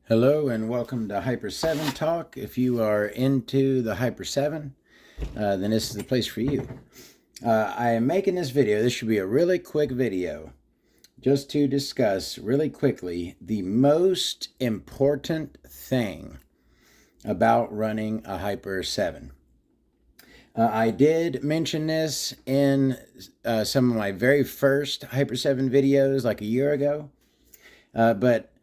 Hello and welcome to Hyper 7 Talk. If you are into the Hyper 7, then this is the place for you. I am making this video. This should be a really quick video just to discuss really quickly the most important thing about running a Hyper 7. I did mention this in some of my very first Hyper 7 videos like a year ago, but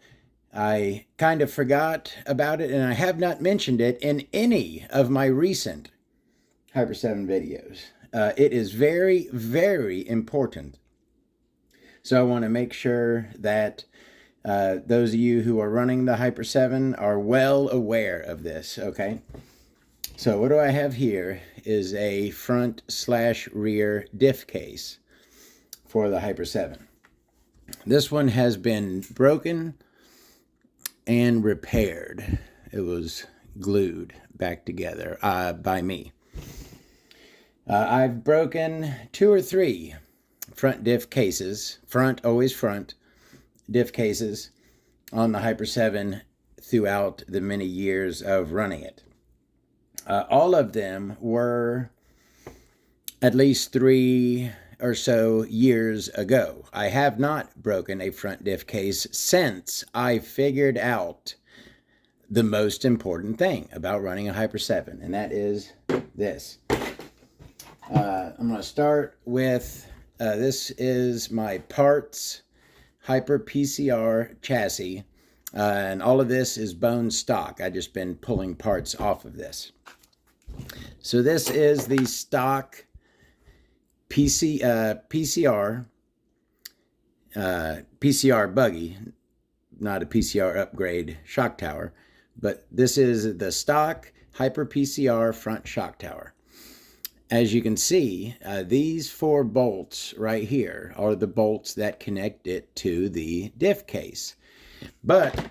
I kind of forgot about it, and I have not mentioned it in any of my recent Hyper 7 videos. It is very, very important. So I want to make sure that those of you who are running the Hyper 7 are well aware of this, okay? So what do I have here is a front/rear diff case for the Hyper 7. This one has been broken and repaired. It was glued back together by me. I've broken 2 or 3 front diff cases, always front diff cases on the Hyper 7 throughout the many years of running it. All of them were at least 3 or so years ago. I have not broken a front diff case since I figured out the most important thing about running a Hyper 7, and that is this. I'm going to start with, this is my parts Hyper PCR chassis, and all of this is bone stock. I've just been pulling parts off of this. So this is the stock PCR buggy, not a PCR upgrade shock tower, but this is the stock Hyper PCR front shock tower. As you can see, these 4 bolts right here are the bolts that connect it to the diff case. But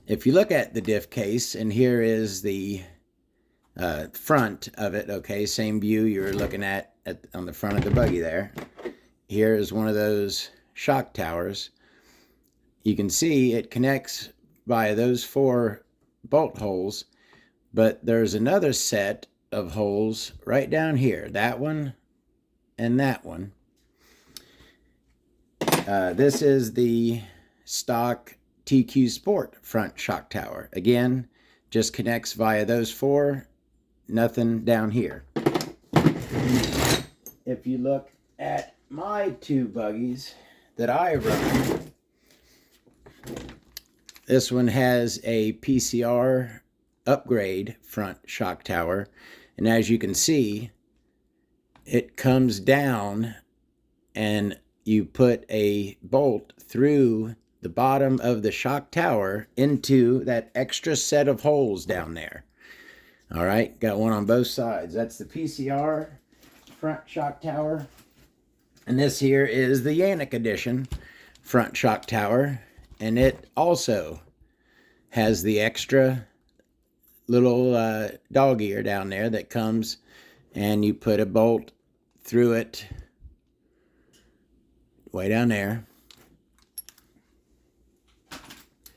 if you look at the diff case, and here is the front of it, okay, same view you're looking at on the front of the buggy there. Here is one of those shock towers. You can see it connects by those 4 bolt holes, but there's another set of holes right down here, that one and that one. This is the stock TQ Sport front shock tower. Again, just connects via those 4, nothing down here. If you look at my 2 buggies that I run, this one has a PCR upgrade front shock tower, and as you can see, it comes down and you put a bolt through the bottom of the shock tower into that extra set of holes down there. All right, got one on both sides. That's the PCR front shock tower. And this here is the Yannick edition front shock tower. And it also has the extra little dog ear down there that comes, and you put a bolt through it way down there.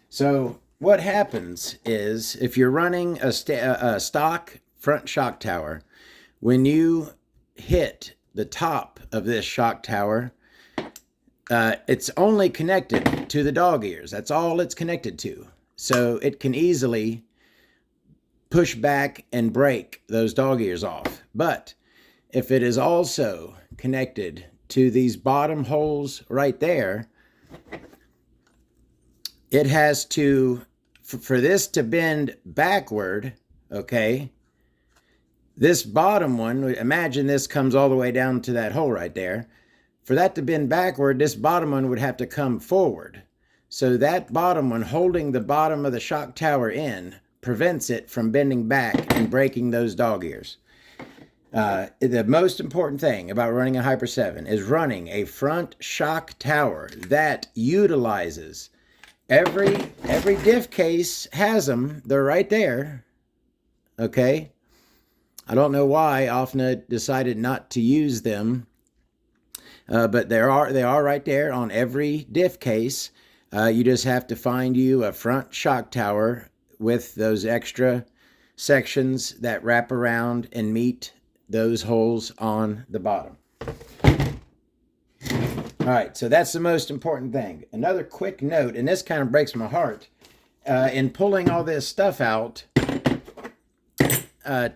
So what happens is, if you're running a stock front shock tower, when you hit the top of this shock tower, it's only connected to the dog ears. That's all it's connected to. So it can easily push back and break those dog ears off. But if it is also connected to these bottom holes right there, it has to, for this to bend backward, okay, this bottom one, imagine this comes all the way down to that hole right there. For that to bend backward, this bottom one would have to come forward. So that bottom one, holding the bottom of the shock tower in, prevents it from bending back and breaking those dog ears. The most important thing about running a Hyper 7 is running a front shock tower that utilizes every diff case has them. They're right there. Okay. I don't know why OFNA decided not to use them, but they are right there on every diff case. You just have to find you a front shock tower with those extra sections that wrap around and meet those holes on the bottom. All right, so that's the most important thing. Another quick note, and this kind of breaks my heart, in pulling all this stuff out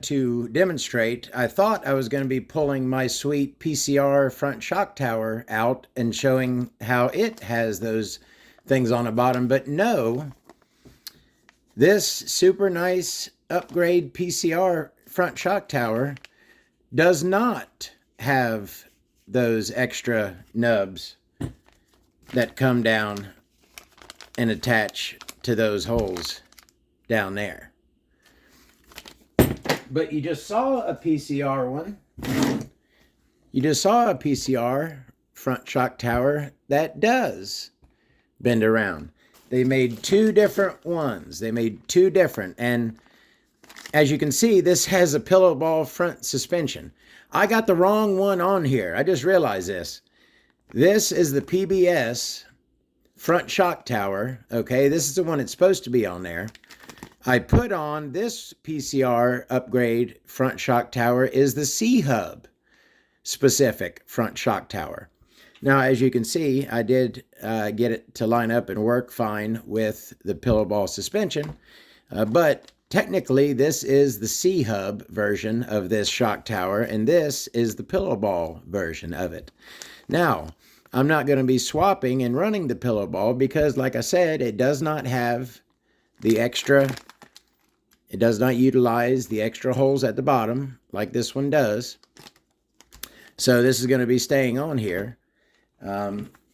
to demonstrate, I thought I was going to be pulling my sweet PCR front shock tower out and showing how it has those things on the bottom, but no, this super nice upgrade PCR front shock tower does not have those extra nubs that come down and attach to those holes down there. But you just saw a PCR one. You just saw a PCR front shock tower that does bend around. They made two different ones. They made two different. And as you can see, this has a pillow ball front suspension. I got the wrong one on here. I just realized this. This is the PBS front shock tower. Okay, this is the one that's supposed to be on there. I put on this PCR upgrade front shock tower is the C-Hub specific front shock tower. Now, as you can see, I did get it to line up and work fine with the pillow ball suspension, but technically this is the C-Hub version of this shock tower, and this is the pillow ball version of it. Now, I'm not going to be swapping and running the pillow ball because, like I said, it does not have the extra, it does not utilize the extra holes at the bottom like this one does. So this is going to be staying on here.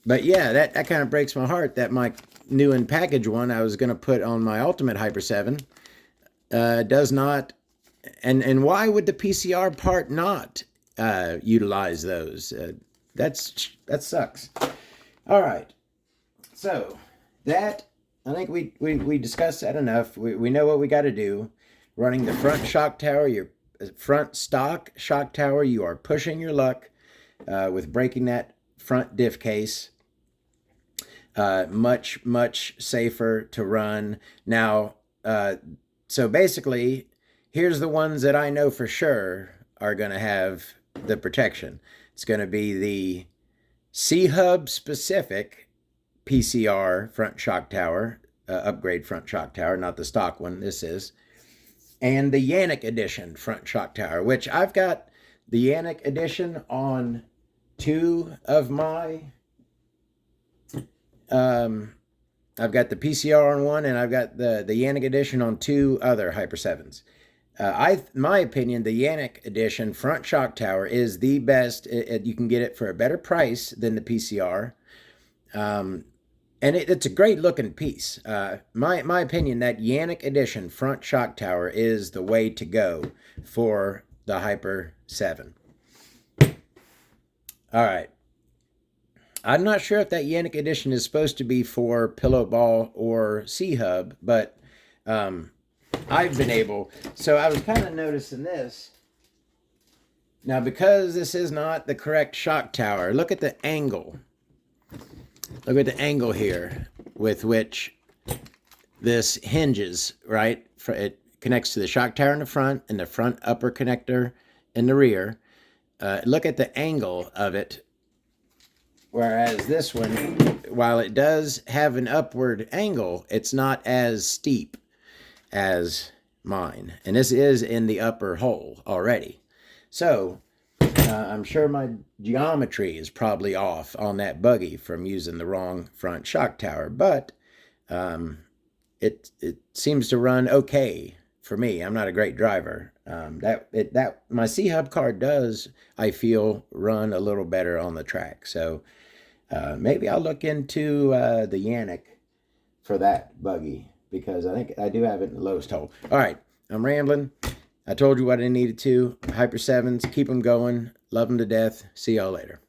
But yeah, that kind of breaks my heart that my new and package one I was going to put on my Ultimate Hyper 7 does not. And why would the PCR part not utilize those? That sucks. All right. So that, I think we discussed that enough. We know what we got to do. Running the front shock tower, your front stock shock tower, you are pushing your luck with breaking that front diff case. Much safer to run. Now, so basically, here's the ones that I know for sure are going to have the protection. It's going to be the C-Hub specific PCR front shock tower, upgrade front shock tower, not the stock one, this is. And the Yannick edition front shock tower, which I've got the Yannick edition on two of my, I've got the PCR on one, and I've got the Yannick edition on two other Hyper 7s. My opinion, the Yannick edition front shock tower is the best. You can get it for a better price than the PCR. And it's a great looking piece. My opinion, that Yannick edition front shock tower is the way to go for the Hyper 7. All right. I'm not sure if that Yannick edition is supposed to be for pillow ball or C-Hub, but I've been able. So I was kind of noticing this. Now, because this is not the correct shock tower, look at the angle. Look at the angle here with which this hinges, right? It connects to the shock tower in the front and the front upper connector in the rear. Look at the angle of it. Whereas this one, while it does have an upward angle, it's not as steep as mine. And this is in the upper hole already. So I'm sure my geometry is probably off on that buggy from using the wrong front shock tower. But it seems to run okay for me. I'm not a great driver. My C-Hub car does, I feel, run a little better on the track. So maybe I'll look into the Yannick for that buggy, because I think I do have it in the lowest hole. All right, I'm rambling. I told you what I needed to. Hyper 7s, keep them going. Love them to death. See y'all later.